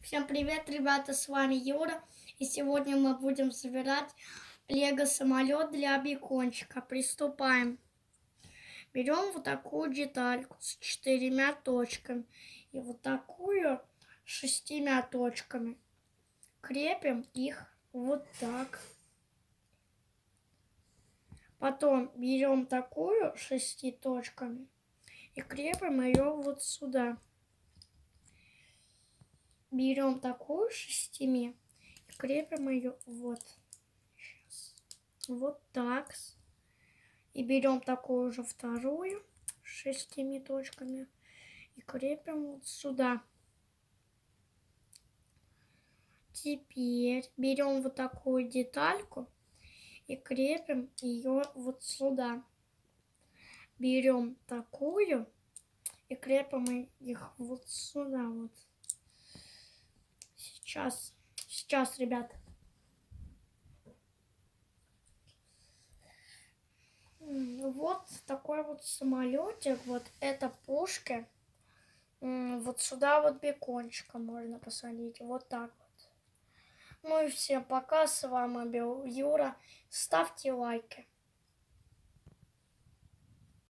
Всем привет, ребята, с вами Юра. И сегодня мы будем собирать лего-самолет для бекончика. Приступаем. Берем вот такую детальку с 4 точками и вот такую с 6 точками. Крепим их вот так. Потом берем такую с 6 точками и крепим ее вот сюда. Берем такую с 6 и крепим ее вот. Сейчас. Вот так. И берем такую же вторую с 6 точками и крепим вот сюда. Теперь берем вот такую детальку и крепим ее вот сюда. Берем такую и крепим их вот сюда вот. Сейчас, ребят. Вот такой вот самолетик. Вот это пушка. Вот сюда вот бекончика можно посадить. Вот так вот. Ну и всем пока. С вами был Юра. Ставьте лайки.